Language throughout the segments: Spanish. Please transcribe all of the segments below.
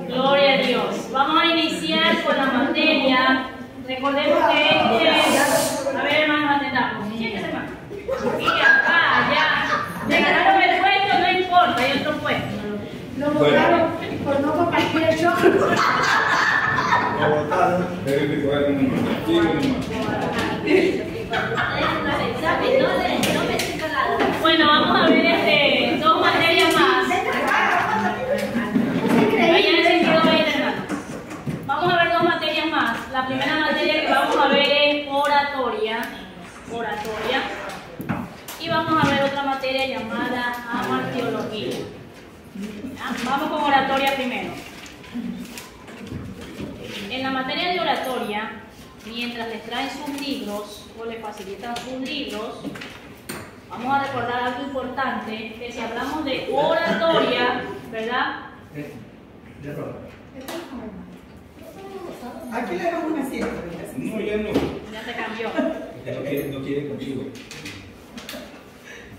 Gloria a Dios. Vamos a iniciar con la materia. Recordemos que a ver, hermano, atendamos. Siéntese, hermano. Y acá, ya. Le ganaron el puesto, no importa, hay otro puesto. Lo votaron por no compartir el show. Lo votaron. Bueno, vamos a ver dos materias más. Vamos a ver dos materias más. La primera materia que vamos a ver es oratoria. Y vamos a ver otra materia llamada amartiología. Vamos con oratoria primero. En la materia de oratoria, mientras les traen sus libros o les facilitan sus libros, vamos a recordar algo importante, que si hablamos de oratoria, ¿verdad? Aquí le damos una silla. No, ya no. Ya se cambió. No quiere contigo.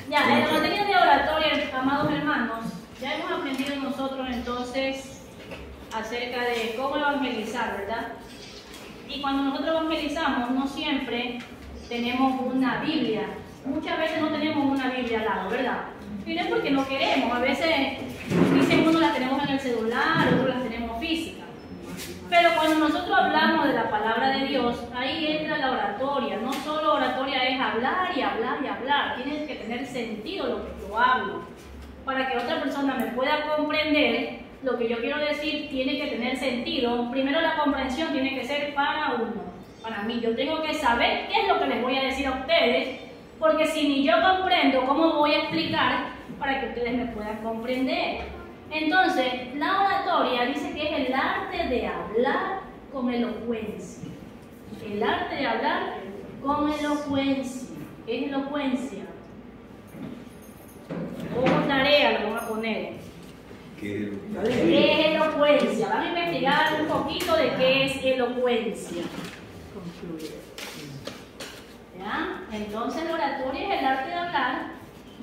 Ya, en la materia de oratoria, amados hermanos, ya hemos aprendido nosotros entonces acerca de cómo evangelizar, ¿verdad? Y cuando nosotros evangelizamos, no siempre tenemos una Biblia. Muchas veces no tenemos una Biblia al lado, ¿verdad? Y no es porque no queremos. A veces dicen uno la tenemos en el celular, otros la tenemos física. Pero cuando nosotros hablamos de la palabra de Dios, ahí entra la oratoria. No solo oratoria es hablar y hablar y hablar. Tiene que tener sentido lo que yo hablo. Para que otra persona me pueda comprender lo que yo quiero decir, tiene que tener sentido. Primero, la comprensión tiene que ser para uno, para mí. Yo tengo que saber qué es lo que les voy a decir a ustedes, porque si ni yo comprendo, ¿cómo voy a explicar para que ustedes me puedan comprender? Entonces, la oratoria dice que es el arte de hablar con elocuencia. El arte de hablar con elocuencia. ¿Qué es elocuencia? Como tarea lo vamos a poner. ¿Qué es elocuencia? Vamos a investigar un poquito de qué es elocuencia. ¿Ya? Entonces la oratoria es el arte de hablar.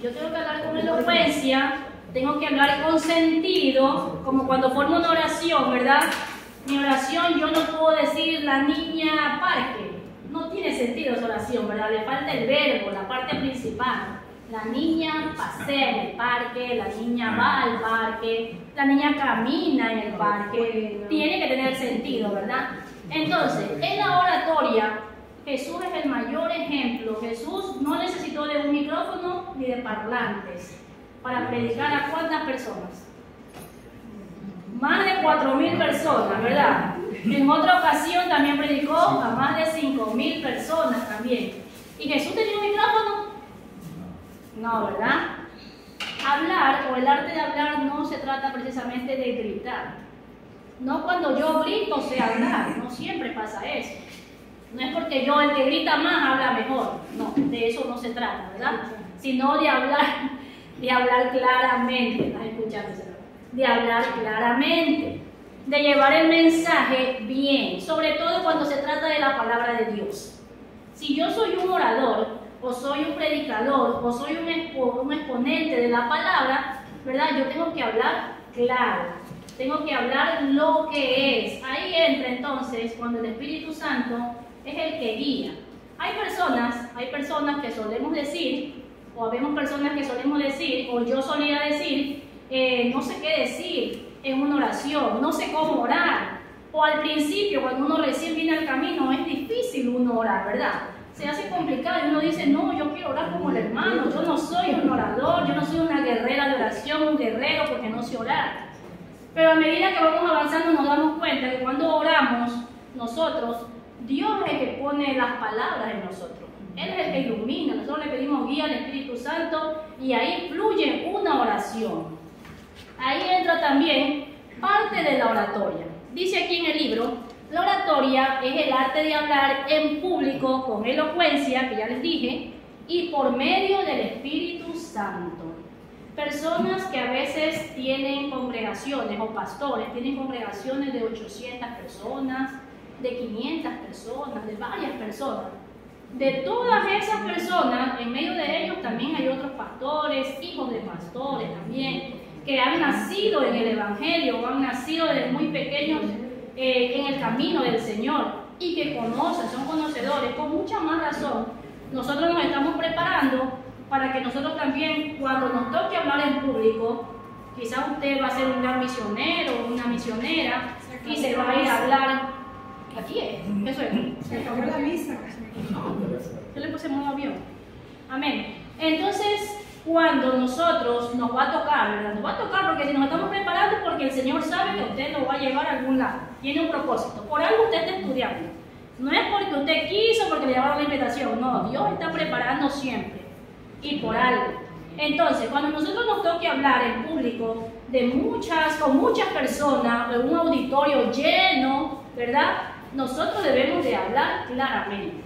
Yo tengo que hablar con elocuencia, tengo que hablar con sentido, como cuando formo una oración, ¿verdad? Mi oración yo no puedo decir la niña parque. No tiene sentido esa oración, ¿verdad? Le falta el verbo, la parte principal. La niña pasea en el parque, la niña va al parque, la niña camina en el parque. Tiene que tener sentido, ¿verdad? Entonces, en la oratoria, Jesús es el mayor ejemplo. Jesús no necesitó de un micrófono ni de parlantes para predicar a ¿cuántas personas? Más de 4.000 personas, ¿verdad? En otra ocasión también predicó a más de 5.000 personas también. ¿Y Jesús tenía un micrófono? No, ¿verdad? Hablar o el arte de hablar no se trata precisamente de gritar. No cuando yo grito sé hablar, no siempre pasa eso. No es porque yo, el que grita más, habla mejor. No, de eso no se trata, ¿verdad? Sino de hablar claramente. ¿Estás escuchando? De hablar claramente, de llevar el mensaje bien, sobre todo cuando se trata de la palabra de Dios. Si yo soy un orador, o soy un predicador, o soy un exponente de la palabra, ¿verdad? Yo tengo que hablar claro, tengo que hablar lo que es. Ahí entra entonces cuando el Espíritu Santo es el que guía. Hay personas que solemos decir, o habemos personas que solemos decir, o yo solía decir, no sé qué decir en una oración, no sé cómo orar. O al principio, cuando uno recién viene al camino, es difícil uno orar, ¿verdad? Se hace complicado y uno dice, no, yo quiero orar como el hermano, yo no soy un orador, yo no soy una guerrera de oración, un guerrero porque no sé orar. Pero a medida que vamos avanzando nos damos cuenta que cuando oramos nosotros, Dios es el que pone las palabras en nosotros. Él es el que ilumina, nosotros le pedimos guía al Espíritu Santo y ahí fluye una oración. Ahí entra también parte de la oratoria. Dice aquí en el libro, la oratoria es el arte de hablar en público con elocuencia, que ya les dije, y por medio del Espíritu Santo. Personas que a veces tienen congregaciones, o pastores, tienen congregaciones de 800 personas, de 500 personas, de varias personas. De todas esas personas, en medio de ellos también hay otros pastores, hijos de pastores también, que han nacido en el Evangelio o han nacido desde muy pequeños en el camino del Señor y que conocen, son conocedores, con mucha más razón. Nosotros nos estamos preparando para que nosotros también, cuando nos toque hablar en público, quizás usted va a ser un gran misionero o una misionera y se va a ir a hablar. Aquí es, eso es. Se acabó la misa. Yo le puse en modo avión. Amén. Entonces, cuando nosotros nos va a tocar, ¿verdad? Nos va a tocar porque si nos estamos preparando, porque el Señor sabe que usted lo va a llevar a algún lado. Tiene un propósito. Por algo usted está estudiando. No es porque usted quiso, porque le llevaron la invitación. No, Dios está preparando siempre. Y por algo. Entonces, cuando nosotros nos toque hablar en público con muchas personas, en un auditorio lleno, ¿verdad? Nosotros debemos de hablar claramente.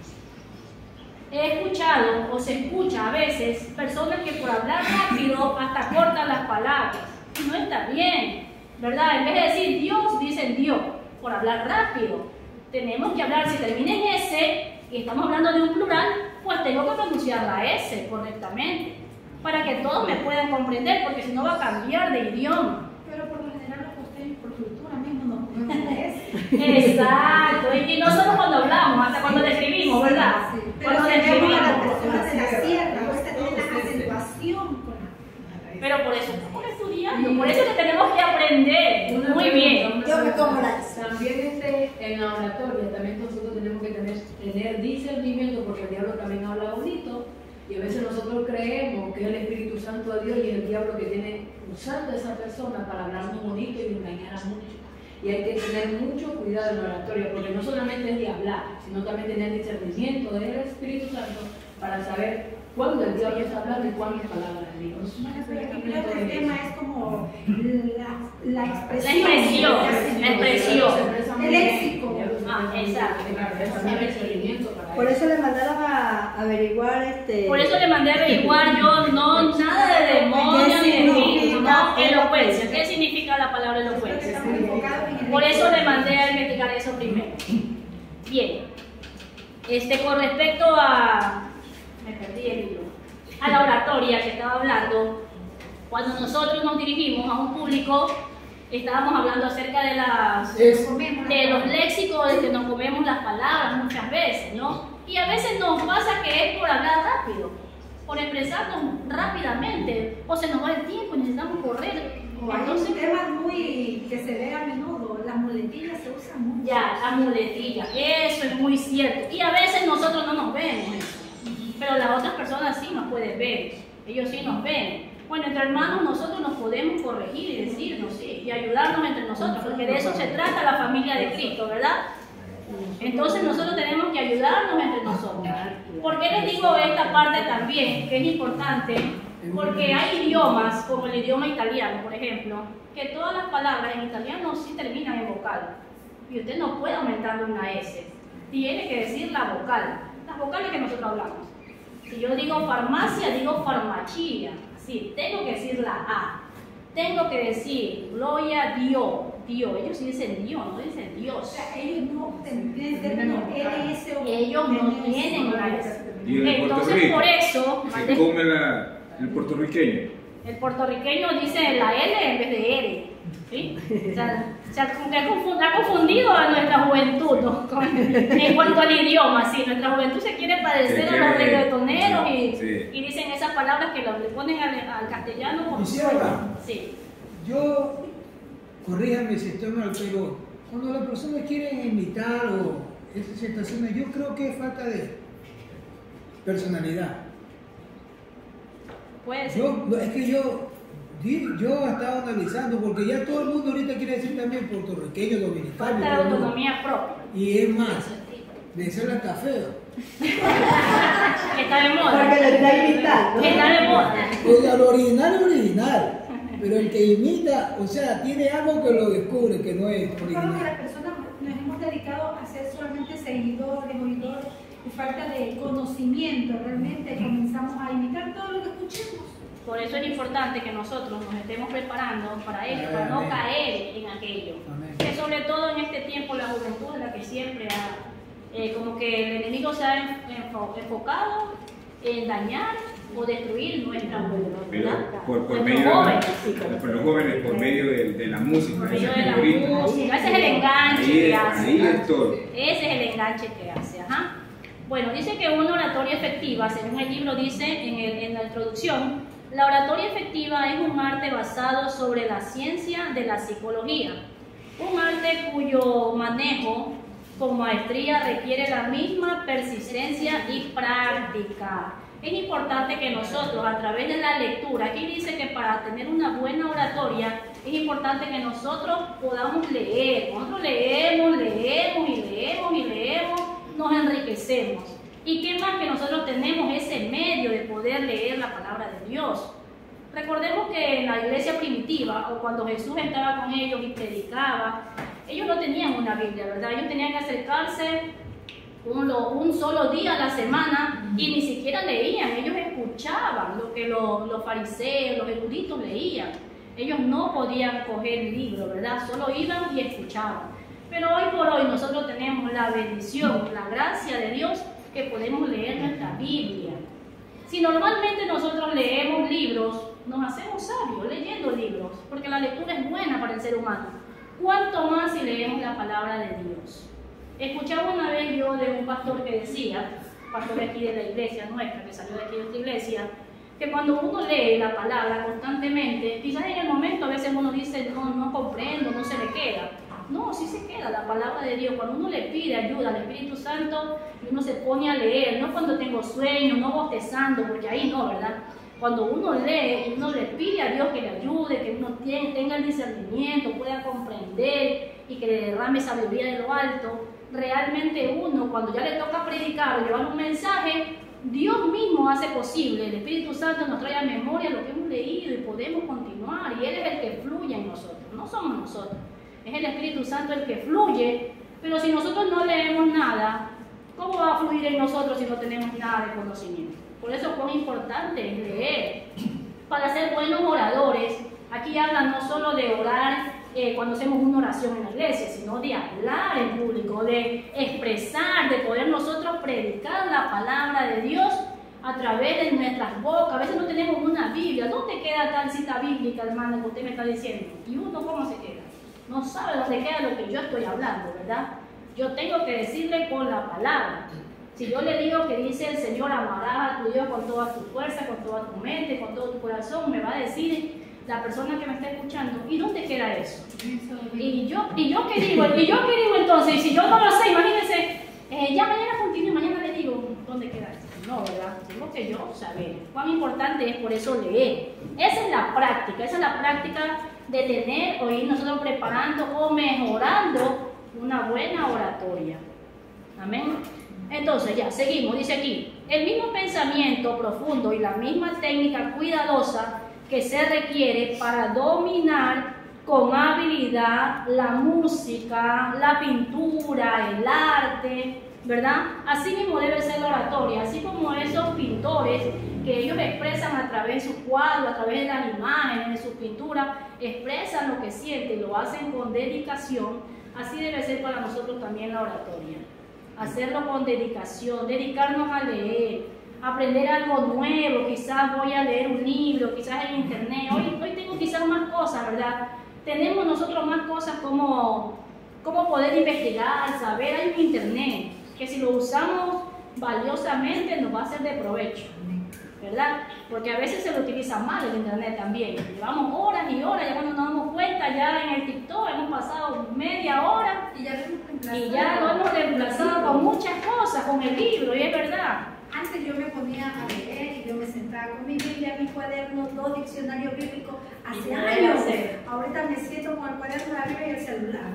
He escuchado o se escucha a veces personas que por hablar rápido hasta cortan las palabras. Y no está bien, ¿verdad? En vez de decir Dios, dicen Dios, por hablar rápido. Tenemos que hablar, si termina en S y estamos hablando de un plural, pues tengo que pronunciar la S correctamente para que todos me puedan comprender, porque si no va a cambiar de idioma. Pero por lo general los costeños por cultura mismo no podemos leer. Exacto, y no solo cuando hablamos, hasta cuando le escribimos, ¿verdad? Sí. Cuando le Pero escribimos. las personas de la sierra, usted tiene la acentuación. Pero por eso estamos estudiando, por eso que tenemos que aprender. Muy bien. Yo me como la También en la oratoria, también nosotros tenemos que tener discernimiento, porque el diablo también habla bonito, y a veces nosotros creemos que es el Espíritu Santo de Dios y es el diablo que tiene usando a esa persona para hablar muy bonito y engañar a muchos. Y hay que tener mucho cuidado en la oratoria, porque no solamente es de hablar, sino también tener discernimiento del Espíritu Santo para saber cuándo el diablo está hablando y cuántas palabras de Dios. Pero aquí creo que el tema es como la expresión. La expresión. El léxico. Ah, exacto. Por eso le mandaron a averiguar Por eso le mandé a averiguar yo, no nada de demonio ni de espíritu, no, elocuencia. ¿Qué significa la palabra elocuencia? Por eso le mandé a investigar eso primero. Bien. Con respecto a... Me perdí el libro. A la oratoria que estaba hablando, cuando nosotros nos dirigimos a un público, estábamos hablando acerca de los léxicos, de que nos comemos las palabras muchas veces, ¿no? Y a veces nos pasa que es por hablar rápido, por expresarnos rápidamente, o se nos va el tiempo y necesitamos correr. Hay un tema muy que se ve a menudo, las muletillas se usan mucho. Ya, las muletillas, eso es muy cierto. Y a veces nosotros no nos vemos eso, pero las otras personas sí nos pueden ver, ellos sí nos ven. Bueno, entre hermanos nosotros nos podemos corregir y decirnos, sí, y ayudarnos entre nosotros, porque de eso se trata la familia de Cristo, ¿verdad? Entonces nosotros tenemos que ayudarnos entre nosotros. ¿Por qué les digo esta parte también, que es importante? Porque hay idiomas, como el idioma italiano, por ejemplo, que todas las palabras en italiano sí terminan en vocal. Y usted no puede aumentar una S. Tiene que decir la vocal, las vocales que nosotros hablamos. Si yo digo farmacia, digo farmacia. Sí, tengo que decir la A. Tengo que decir gloria a Dios. Dios. Ellos sí dicen Dios, no dicen Dios. O sea, ellos no tienen término LS o Ellos no tienen una S. Y en Entonces, Puerto Rico por eso, se come el puertorriqueño. el puertorriqueño dice la L en vez de R. ¿Sí? O sea, como que ha confundido a nuestra juventud, ¿no? En cuanto al idioma, sí, nuestra juventud se quiere parecer a los reggaetoneros y dicen esas palabras que le ponen al castellano como Quisiera. sí. Yo, corríjame si estoy mal, pero cuando las personas quieren imitar o esas situaciones, yo creo que es falta de personalidad. Puede ser. Es que yo he estado analizando, porque ya todo el mundo ahorita quiere decir también puertorriqueño, dominicano. Falta de autonomía propia. Y es más, de ser hasta feo. Está de moda. porque lo está imitando. Está de moda. O sea, lo original es original, pero el que imita, o sea, tiene algo que lo descubre que no es Yo creo que original. las personas nos hemos dedicado a ser solamente seguidores, oidores, y falta de conocimiento. Realmente comenzamos a imitar todo lo que escuchemos. Por eso es importante que nosotros nos estemos preparando para ello, para no caer en aquello. Amén. Que sobre todo en este tiempo la juventud es la que siempre ha, como que el enemigo se ha enfocado en dañar o destruir nuestra voluntad, Pero ¿verdad? por Nuestros medio jóvenes. de los jóvenes, por medio de la música, Por ese medio de la ritmo. música, ese es el enganche Ahí que es- hace. ahí es todo. Ese es el enganche que hace, ajá. Bueno, dice que una oratoria efectiva, según el libro dice en la introducción, la oratoria efectiva es un arte basado sobre la ciencia de la psicología, un arte cuyo manejo con maestría requiere la misma persistencia y práctica. Es importante que nosotros, a través de la lectura, aquí dice que para tener una buena oratoria, es importante que nosotros podamos leer. Nosotros leemos, nos enriquecemos. ¿Y qué más que nosotros tenemos ese medio de poder leer la palabra de Dios? Recordemos que en la iglesia primitiva, o cuando Jesús estaba con ellos y predicaba, ellos no tenían una Biblia, ¿verdad? Ellos tenían que acercarse un solo día a la semana y ni siquiera leían, ellos escuchaban lo que los fariseos, los eruditos leían. Ellos no podían coger el libro, ¿verdad? Solo iban y escuchaban. Pero hoy por hoy nosotros tenemos la bendición, la gracia de Dios, que podemos leer nuestra Biblia. Si normalmente nosotros leemos libros, nos hacemos sabios leyendo libros, porque la lectura es buena para el ser humano. ¿Cuánto más si leemos la palabra de Dios? Escuchaba una vez yo de un pastor que decía, pastor de aquí de la iglesia nuestra, que salió de aquí de esta iglesia, que cuando uno lee la palabra constantemente, quizás en el momento a veces uno dice, no comprendo, no se le queda. No, sí se queda la palabra de Dios. Cuando uno le pide ayuda al Espíritu Santo y uno se pone a leer, no cuando tengo sueño, no bostezando, porque ahí no, ¿verdad? Cuando uno lee y uno le pide a Dios que le ayude, que uno tenga el discernimiento, pueda comprender y que le derrame sabiduría de lo alto, realmente uno, cuando ya le toca predicar o llevar un mensaje, Dios mismo hace posible, el Espíritu Santo nos trae a memoria lo que hemos leído y podemos continuar, y Él es el que fluye en nosotros, no somos nosotros, es el Espíritu Santo el que fluye. Pero si nosotros no leemos nada, ¿cómo va a fluir en nosotros si no tenemos nada de conocimiento? Por eso es muy importante es leer, para ser buenos oradores. Aquí habla no solo de orar cuando hacemos una oración en la iglesia, sino de hablar en público, de expresar, de poder nosotros predicar la palabra de Dios a través de nuestras bocas. A veces no tenemos una Biblia. ¿Dónde queda tal cita bíblica, hermana, que usted me está diciendo? ¿Y uno cómo se queda? No sabe dónde queda lo que yo estoy hablando, ¿verdad? Yo tengo que decirle con la palabra. Si yo le digo que dice el Señor, amarás a tu Dios con toda tu fuerza, con toda tu mente, con todo tu corazón, me va a decir la persona que me está escuchando, ¿y dónde queda eso? ¿Y yo qué digo? Entonces? Y si yo no lo sé, imagínense, ya mañana continúo y mañana le digo, ¿dónde queda eso? No, ¿verdad? Tengo que yo saber. Cuán importante es por eso leer. Esa es la práctica de tener o ir nosotros preparando o mejorando una buena oratoria. Amén. Entonces ya, seguimos, dice aquí, el mismo pensamiento profundo y la misma técnica cuidadosa que se requiere para dominar con habilidad la música, la pintura, el arte, ¿verdad? Así mismo debe ser la oratoria, así como esos pintores que ellos expresan a través de sus cuadros, a través de las imágenes, de sus pinturas, expresan lo que sienten, lo hacen con dedicación, así debe ser para nosotros también la oratoria. Hacerlo con dedicación, dedicarnos a leer, aprender algo nuevo, quizás voy a leer un libro, quizás en internet, hoy tengo quizás más cosas, ¿verdad? Tenemos nosotros más cosas como poder investigar, saber, hay un internet, que si lo usamos valiosamente nos va a ser de provecho, ¿verdad? Porque a veces se lo utiliza mal el internet también, llevamos horas y horas, ya cuando nos damos cuenta, ya en el TikTok hemos pasado media hora y ya lo hemos reemplazado con muchas cosas, con el libro, y es verdad. Antes yo me ponía a leer y yo me sentaba con mi Biblia, mi cuaderno, 2 diccionarios bíblicos, hace años. Ahorita me siento con el cuaderno, la Biblia y el celular.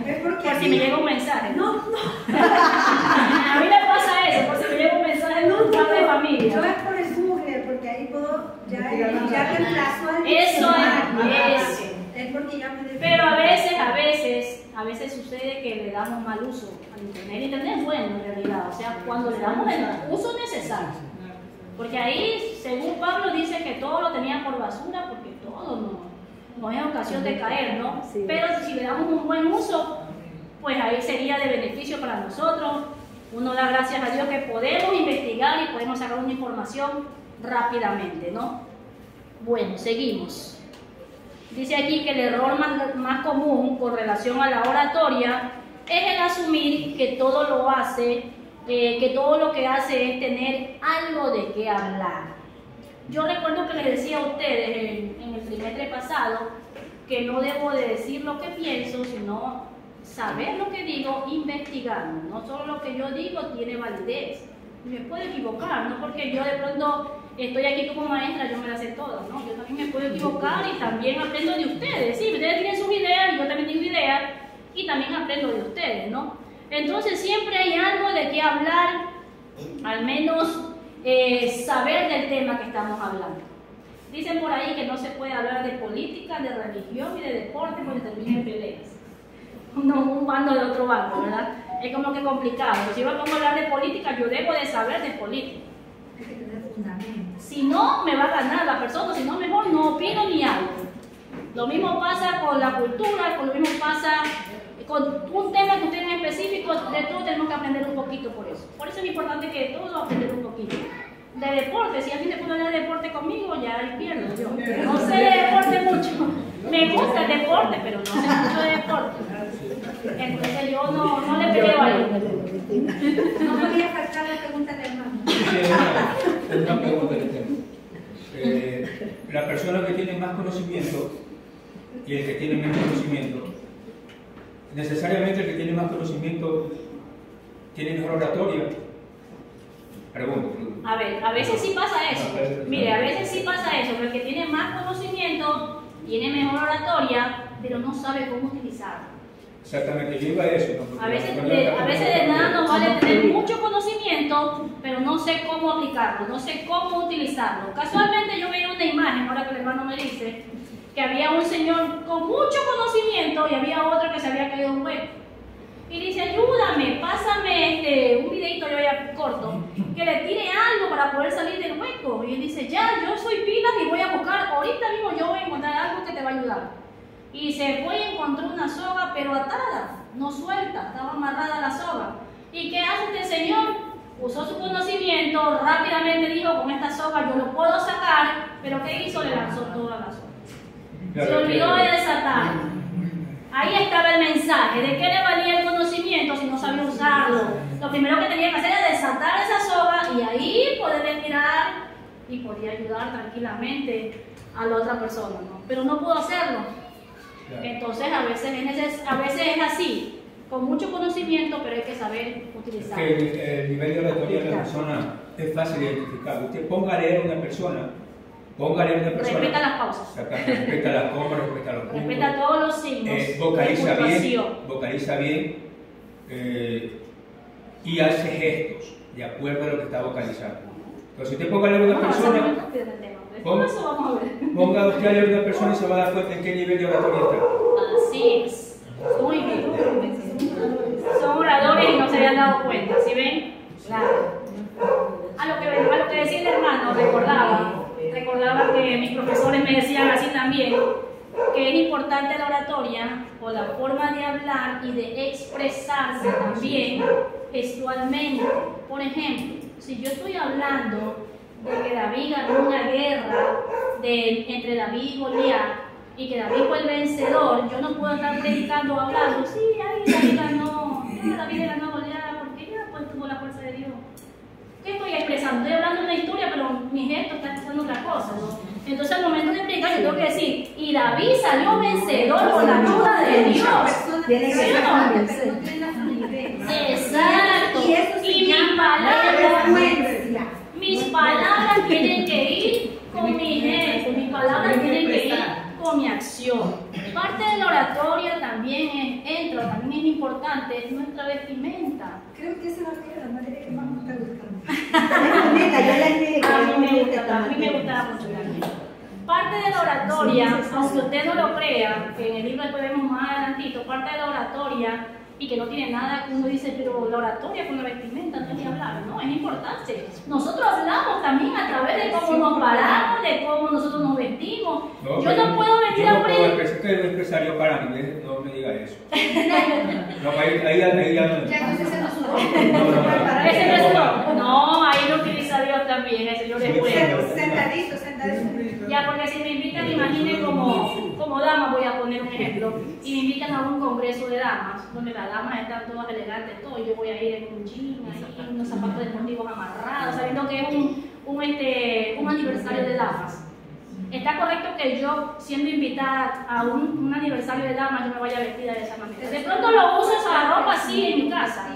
Es porque por si me llega un mensaje. No. A mí me pasa eso, por si me llega un mensaje de un padre de familia. Yo es por el Google, porque ahí puedo ya reemplazo al Eso diccionario. es. Es porque ya me Pero a veces sucede que le damos mal uso al internet. El internet es bueno en realidad, o sea, cuando le damos el uso necesario. Porque ahí, según Pablo, dice que todo lo tenía por basura, porque todo no es ocasión de caer, ¿no? Sí. Pero si le damos un buen uso, pues ahí sería de beneficio para nosotros. Uno da gracias a Dios que podemos investigar y podemos sacar una información rápidamente, ¿no? Bueno, seguimos. Dice aquí que el error más común con relación a la oratoria es el asumir que todo lo hace, que todo lo que hace es tener algo de qué hablar. Yo recuerdo que les decía a ustedes en el trimestre pasado que no debo de decir lo que pienso, sino saber lo que digo, investigando. No solo lo que yo digo tiene validez. Me puedo equivocar, no porque yo de pronto estoy aquí como maestra, yo me las sé todas, ¿no? Yo también me puedo equivocar y también aprendo de ustedes. Sí, ustedes tienen sus ideas y yo también tengo ideas y también aprendo de ustedes, ¿no? Entonces siempre hay algo de qué hablar, al menos saber del tema que estamos hablando. Dicen por ahí que no se puede hablar de política, de religión y de deporte porque terminan peleas. Un bando de otro bando, ¿verdad? Es como que complicado. Si yo me pongo a hablar de política, yo debo de saber de política. Hay que tener fundamento. Si no, me va a ganar la persona, si no, mejor no opino ni algo. Lo mismo pasa con la cultura, lo mismo pasa con un tema que ustedes en específico, de todo tenemos que aprender un poquito por eso. Por eso es importante que todos aprender un poquito. De deporte, si alguien te puede hablar de deporte conmigo, ya ahí pierdo yo. No sé de deporte mucho. Me gusta el deporte, pero no sé mucho de deporte. Entonces yo no le peleo a él. No me voy a faltar la pregunta del hermano. Una pregunta que tengo. La persona que tiene más conocimiento y el que tiene menos conocimiento, necesariamente el que tiene más conocimiento tiene mejor oratoria. Pregunto. A ver, a veces sí pasa eso. Mire, a veces sí pasa eso, porque el que tiene más conocimiento tiene mejor oratoria, pero no sabe cómo utilizarlo. Exactamente, yo iba a eso. ¿No? A veces de nada nos vale tener mucho conocimiento, pero no sé cómo aplicarlo, no sé cómo utilizarlo. Casualmente yo veía una imagen, ahora que el hermano me dice, que había un señor con mucho conocimiento y había otro que se había caído en un hueco. Y dice, ayúdame, pásame un videito yo ya corto, que le tire algo para poder salir del hueco. Y él dice, ya, yo soy pilas y voy a buscar, ahorita mismo yo voy a encontrar algo que te va a ayudar. Y se fue y encontró una soga, pero atada, no suelta, estaba amarrada la soga. ¿Y qué hace este señor? Usó su conocimiento, rápidamente dijo, con esta soga yo lo puedo sacar, pero ¿qué hizo? Le lanzó toda la soga. Se olvidó de desatar. Ahí estaba el mensaje. ¿De qué le valía el conocimiento si no sabía usarlo? Lo primero que tenía que hacer era desatar esa soga y ahí poder mirar y podía ayudar tranquilamente a la otra persona, ¿no? Pero no pudo hacerlo. Entonces a veces es así, con mucho conocimiento, pero hay que saber utilizarlo. El nivel de oratoria de la persona es fácil de identificar. Usted ponga a leer a una persona. Respeta las pausas. Respeta las comas, respeta los puntos. Respeta todos los signos. Vocaliza bien y hace gestos de acuerdo a lo que está vocalizando. Entonces, si usted ponga a leer a una persona, ponga usted a leer a una persona y se va a dar cuenta en qué nivel de oratoria está. Así es. Muy bien. Son oradores y no se habían dado cuenta, ¿sí ven? Claro. A lo que decía el hermano, recordaba que mis profesores me decían así también, que es importante la oratoria o la forma de hablar y de expresarse también gestualmente. Por ejemplo, si yo estoy hablando de que David ganó una guerra entre David y Goliat y que David fue el vencedor, yo no puedo estar predicando o hablando, sí, David ganó, David le ganó a Goliat porque ya pues tuvo la fuerza de Dios. ¿Qué estoy expresando? Estoy hablando de una historia, pero mi gesto está expresando otra cosa, ¿no? Entonces al momento de explicar yo tengo que decir, y David salió vencedor con la ayuda de Dios. Tiene que ser exacto. Y mis palabras tienen que ir con mi gesto, mis palabras tienen que ir con mi acción. Parte de la oratoria también también es importante, es nuestra vestimenta. Creo que esa es la materia que más me está gustando. A mí me gustaba mucho también. Parte de la oratoria, aunque usted no lo crea, que en el libro después vemos más adelantito, parte de la oratoria y que no tiene nada, uno dice, pero la oratoria con la vestimenta no es ni hablar, no, es importante. Nosotros hablamos también a través de cómo nos paramos, de cómo nosotros nos vestimos. No, yo no puedo venir a predicar. Que es empresario para mí, no me diga eso. No, ahí ya no. Ya entonces se nos sudó. Ese no es todo. No, ahí lo utiliza Dios también, el Señor es bueno. Sentadito. Ya, porque si me invitan, imaginen como dama, voy a poner un ejemplo, y me invitan a un congreso de damas, donde las damas están todas elegantes, todo, y yo voy a ir en un jean, ahí, unos zapatos deportivos amarrados, sabiendo que es un aniversario de damas. Está correcto que yo, siendo invitada a un aniversario de damas, yo me vaya vestida de esa manera. De pronto lo uso esa ropa así en mi casa,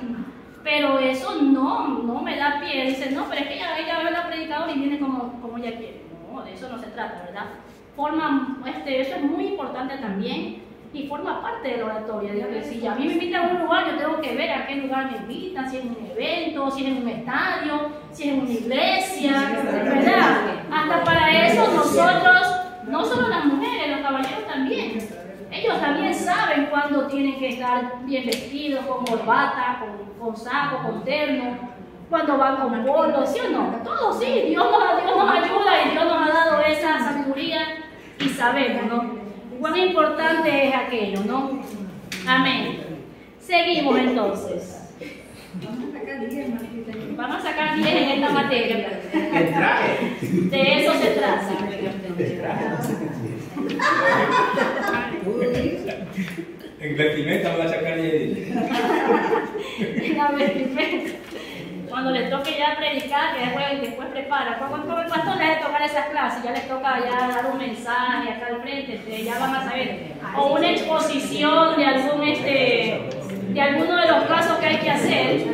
pero eso no me da pie. Dice, no, pero es que ella ve a la predicadora y viene como ella quiere. No, de eso no se trata, ¿verdad? Eso es muy importante también y forma parte de la oratoria. Digo que si a mí me invitan a un lugar, yo tengo que ver a qué lugar me invitan, si es un evento, si es en un estadio, si es en una iglesia, ¿verdad? Hasta para eso nosotros, no solo las mujeres, los caballeros también. Ellos también saben cuándo tienen que estar bien vestidos, con corbata, con saco, con terno, cuando van con polo, ¿sí o no? Todo sí, Dios nos ayuda y Dios nos ha dado esa sabiduría y sabemos, ¿no? Cuán importante es aquello, ¿no? Amén. Seguimos entonces. Vamos a sacar 10 en esta materia. De eso se trata. En vestimenta voy a sacar 10. En la vestimenta. Cuando les toque ya predicar, que después prepara. Cuando el pastor les tocar esas clases, ya les toca ya dar un mensaje acá al frente, ya van a saber. O una exposición de alguno de los casos que hay que hacer.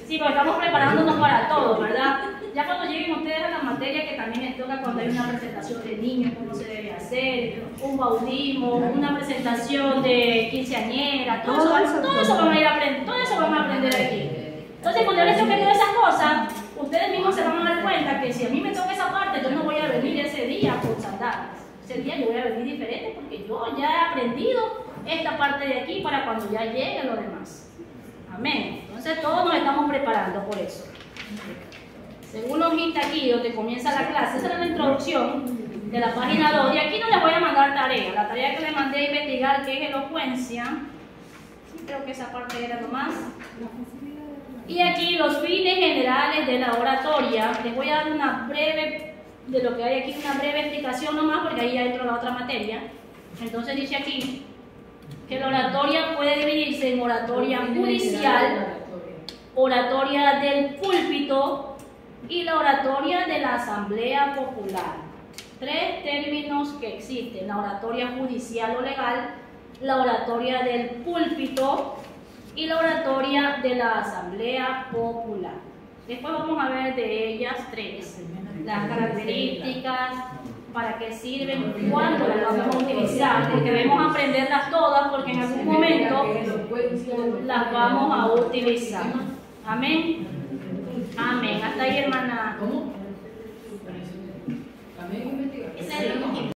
Sí, porque estamos preparándonos para todo, ¿verdad? Ya cuando lleguen ustedes a la materia que también les toca cuando hay una presentación de niños, cómo se debe hacer, un bautismo, una presentación de quinceañera, todo eso van a ir aprendiendo, todo eso van a aprender aquí. Entonces, cuando yo les toque todas esas cosas, ustedes mismos se van a dar cuenta que si a mí me toca esa parte, yo no voy a venir ese día con sandalias. Ese día yo voy a venir diferente porque yo ya he aprendido esta parte de aquí para cuando ya llegue lo demás. Amén. Entonces, todos nos estamos preparando por eso. Según la hojita aquí, donde comienza la clase, esa era la introducción de la página 2. Y aquí no les voy a mandar tarea. La tarea que les mandé a investigar, que es elocuencia. Sí, creo que esa parte era nomás. Y aquí los fines generales de la oratoria. Les voy a dar una breve, de lo que hay aquí, una breve explicación nomás, porque ahí ya entro la otra materia. Entonces dice aquí que la oratoria puede dividirse en oratoria judicial, oratoria del púlpito y la oratoria de la asamblea popular. Tres términos que existen: la oratoria judicial o legal, la oratoria del púlpito y la oratoria de la asamblea popular. Después vamos a ver de ellas tres, las características, para qué sirven, cuándo las vamos a utilizar, porque debemos aprenderlas todas porque en algún momento las vamos a utilizar. Amén. Amén. Hasta ahí, hermana. ¿Cómo?